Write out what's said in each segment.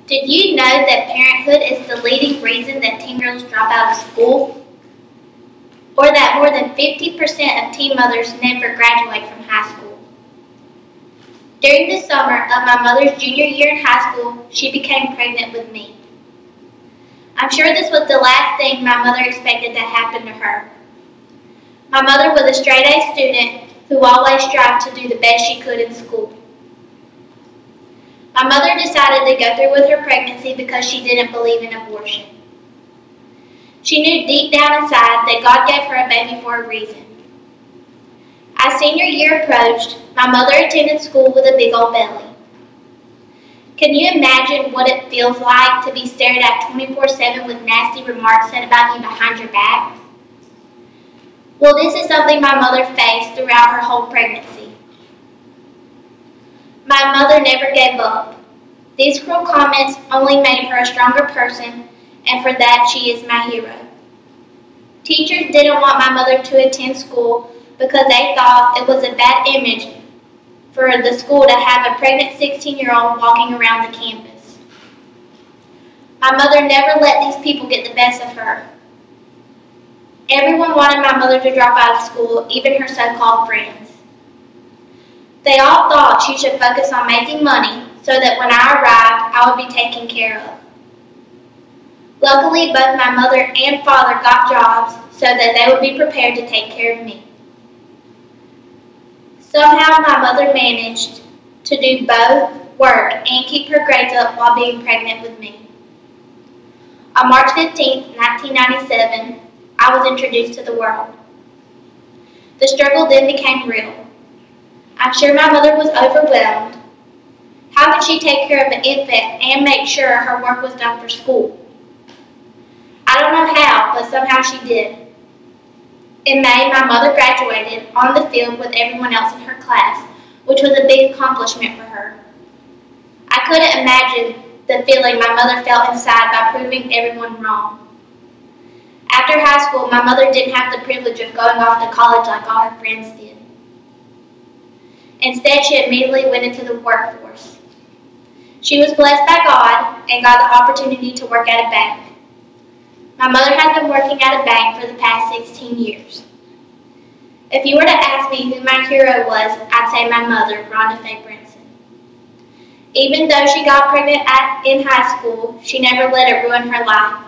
Did you know that parenthood is the leading reason that teen girls drop out of school? Or that more than 50% of teen mothers never graduate from high school? During the summer of my mother's junior year in high school, she became pregnant with me. I'm sure this was the last thing my mother expected to happen to her. My mother was a straight-A student who always strived to do the best she could in school. My mother decided to go through with her pregnancy because she didn't believe in abortion. She knew deep down inside that God gave her a baby for a reason. As senior year approached, my mother attended school with a big old belly. Can you imagine what it feels like to be stared at 24/7 with nasty remarks said about you behind your back? Well, this is something my mother faced throughout her whole pregnancy. My mother never gave up. These cruel comments only made her a stronger person, and for that she is my hero. Teachers didn't want my mother to attend school because they thought it was a bad image for the school to have a pregnant 16-year-old walking around the campus. My mother never let these people get the best of her. Everyone wanted my mother to drop out of school, even her so-called friends. They all thought she should focus on making money so that when I arrived, I would be taken care of. Luckily, both my mother and father got jobs so that they would be prepared to take care of me. Somehow, my mother managed to do both work and keep her grades up while being pregnant with me. On March 15, 1997, I was introduced to the world. The struggle then became real. I'm sure my mother was overwhelmed. How could she take care of an infant and make sure her work was done for school? I don't know how, but somehow she did. In May, my mother graduated on the field with everyone else in her class, which was a big accomplishment for her. I couldn't imagine the feeling my mother felt inside by proving everyone wrong. After high school, my mother didn't have the privilege of going off to college like all her friends did. Instead, she immediately went into the workforce. She was blessed by God and got the opportunity to work at a bank. My mother has been working at a bank for the past 16 years. If you were to ask me who my hero was, I'd say my mother, Kaylyn Brinson. Even though she got pregnant in high school, she never let it ruin her life.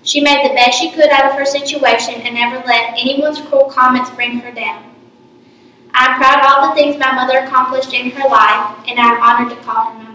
She made the best she could out of her situation and never let anyone's cruel comments bring her down. I'm proud of all the things my mother accomplished in her life, and I'm honored to call her my